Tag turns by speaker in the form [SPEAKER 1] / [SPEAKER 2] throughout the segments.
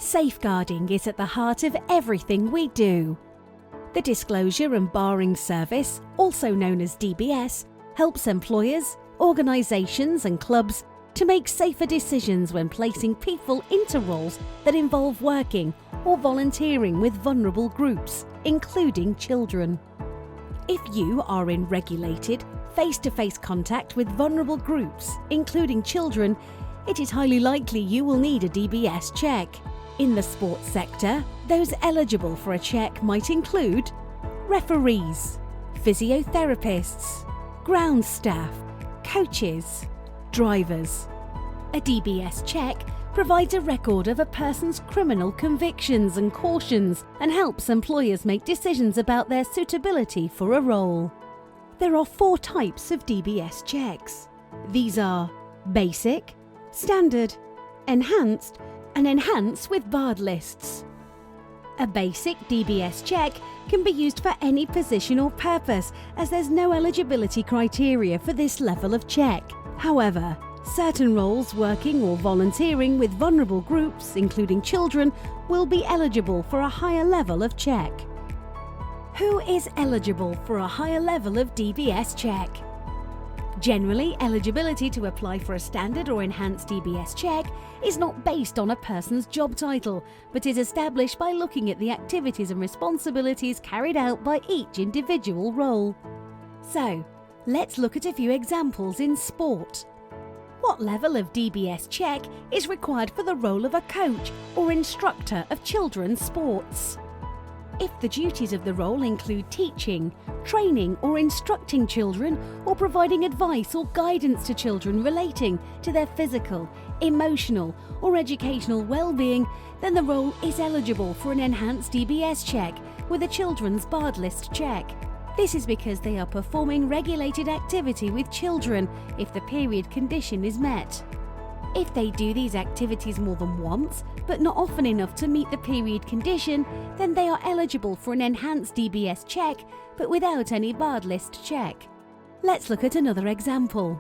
[SPEAKER 1] Safeguarding is at the heart of everything we do. The Disclosure and Barring Service, also known as DBS, helps employers, organisations and clubs to make safer decisions when placing people into roles that involve working or volunteering with vulnerable groups, including children. If you are in regulated, face-to-face contact with vulnerable groups, including children, it is highly likely you will need a DBS check. In the sports sector, those eligible for a check might include referees, physiotherapists, ground staff, coaches, drivers. A DBS check provides a record of a person's criminal convictions and cautions and helps employers make decisions about their suitability for a role. There are 4 types of DBS checks. These are basic, standard, enhanced, and enhanced with barred lists. A basic DBS check can be used for any position or purpose, as there's no eligibility criteria for this level of check. However, certain roles working or volunteering with vulnerable groups, including children, will be eligible for a higher level of check. Who is eligible for a higher level of DBS check? Generally, eligibility to apply for a standard or enhanced DBS check is not based on a person's job title, but is established by looking at the activities and responsibilities carried out by each individual role. So, let's look at a few examples in sport. What level of DBS check is required for the role of a coach or instructor of children's sports? If the duties of the role include teaching, training or instructing children, or providing advice or guidance to children relating to their physical, emotional or educational well-being, then the role is eligible for an enhanced DBS check with a children's barred list check. This is because they are performing regulated activity with children if the period condition is met. If they do these activities more than once, but not often enough to meet the period condition, then they are eligible for an enhanced DBS check, but without any barred list check. Let's look at another example.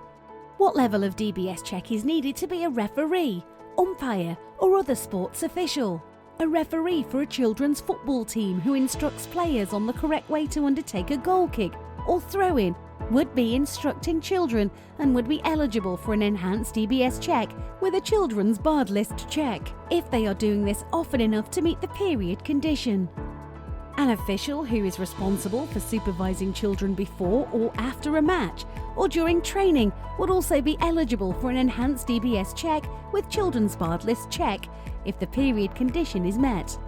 [SPEAKER 1] What level of DBS check is needed to be a referee, umpire, or other sports official? A referee for a children's football team who instructs players on the correct way to undertake a goal kick or throw-in would be instructing children and would be eligible for an enhanced DBS check with a children's barred list check if they are doing this often enough to meet the period condition. An official who is responsible for supervising children before or after a match or during training would also be eligible for an enhanced DBS check with children's barred list check if the period condition is met.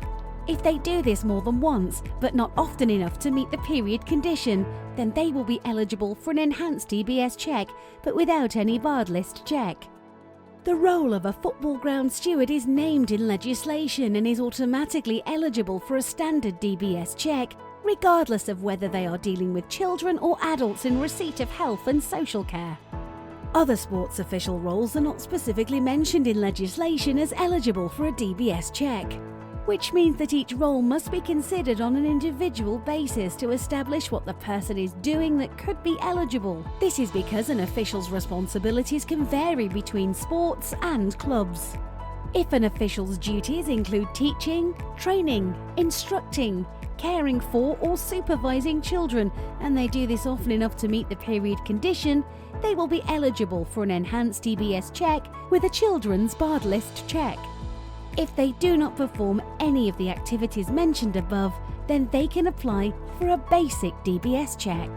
[SPEAKER 1] If they do this more than once, but not often enough to meet the period condition, then they will be eligible for an enhanced DBS check, but without any barred list check. The role of a football ground steward is named in legislation and is automatically eligible for a standard DBS check, regardless of whether they are dealing with children or adults in receipt of health and social care. Other sports official roles are not specifically mentioned in legislation as eligible for a DBS check, which means that each role must be considered on an individual basis to establish what the person is doing that could be eligible. This is because an official's responsibilities can vary between sports and clubs. If an official's duties include teaching, training, instructing, caring for or supervising children, and they do this often enough to meet the period condition, they will be eligible for an enhanced DBS check with a children's barred list check. If they do not perform any of the activities mentioned above, then they can apply for a basic DBS check.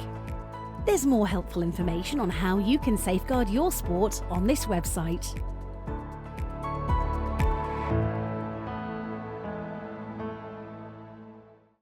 [SPEAKER 1] There's more helpful information on how you can safeguard your sport on this website.